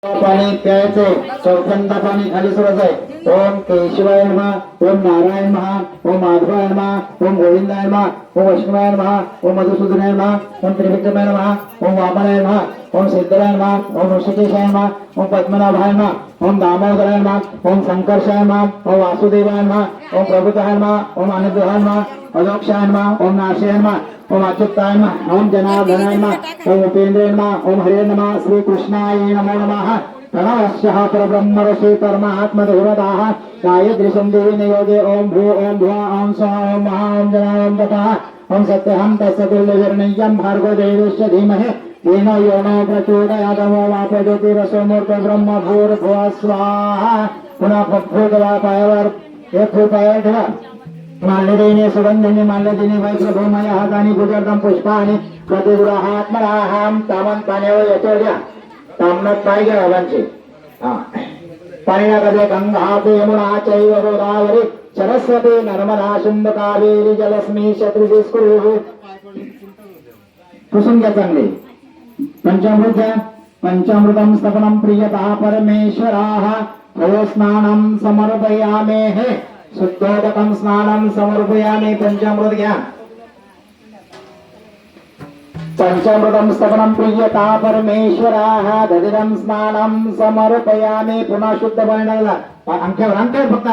पाणी प्यायचे चौथ्यांदा पाणी खाली सोडायचंय। ओम केशवाय नमः, ओम नारायण महा, ओम माधवाय नमः, ओम गोविंदाय नमः, ओम वैष्णवाय नमः, ओम मधुसूदनाय नमः, ओम त्रिविक्रमाय नमः, ओम वामनाय नमः, ओम सिद्धराय नमः, ओम ऋषिकेशाय नमः, ओम पद्मनाभाय नमः, ओम दामोदराय नमः, ओम संकर्षाय नमः, ओम वासुदेवाय नमः, ओम प्रभुताय नमः, ओम अनुग्रहाय नमः, अलोक्षाय नमः, ओम नाशाय नमः, ओम अच्युताय नमः, ओम जनार्दनाय नमः, ओम उपेन्द्राय नमः, ओम हरे नमः, श्री कृष्णाय नमो नमः। प्रणवस्यः परब्रह्म ऋषि परमात्मदेवताः गायत्रीसन्देहिने योगे ओम भू ओम भुवः ओम स्वः ओम महा ओम जना ओम तपः ओम सत्यहं तस्य तुल्यवर्णय्यं भार्गवदेवस्य धीमहि तेनो यो न प्रचोदयात् ओम आपज्योतिरसोमूर्त ब्रह्म भूर्भुवः स्वाहा। पुन्हा फुटफुटवा पायावर एक फूट पायावर ठेवा। माल्यदेने सुगंधिनी माल्यदेने वैश्रभूमय हातानी पूजार्थं पुष्पाणि प्रतिगृहात्मनाहं तामन पाण्यावर यचोद्या तामनात पाय घ्या बाबांचे। पाणी नका गंगा यमुना चैव गोदावरी सरस्वती नर्मदा सिंधु कावेरी जलस्मी शत्रुजिस्कुरु पुसून घ्या चांगले। पंचामृत घ्या। पंचामृतम स्तपनम प्रियतः परमेश्वराः स्नानं समर्पयामेः शुद्धोदकं स्नानं समर्पयामि। पंचामृत घ्या। पंचामृतम स्तपनम प्रियतः परमेश्वराः दधिरं स्नानं समर्पयामि। पुन्हा शुद्ध पाणी टाकला अंगठ्यावर फक्त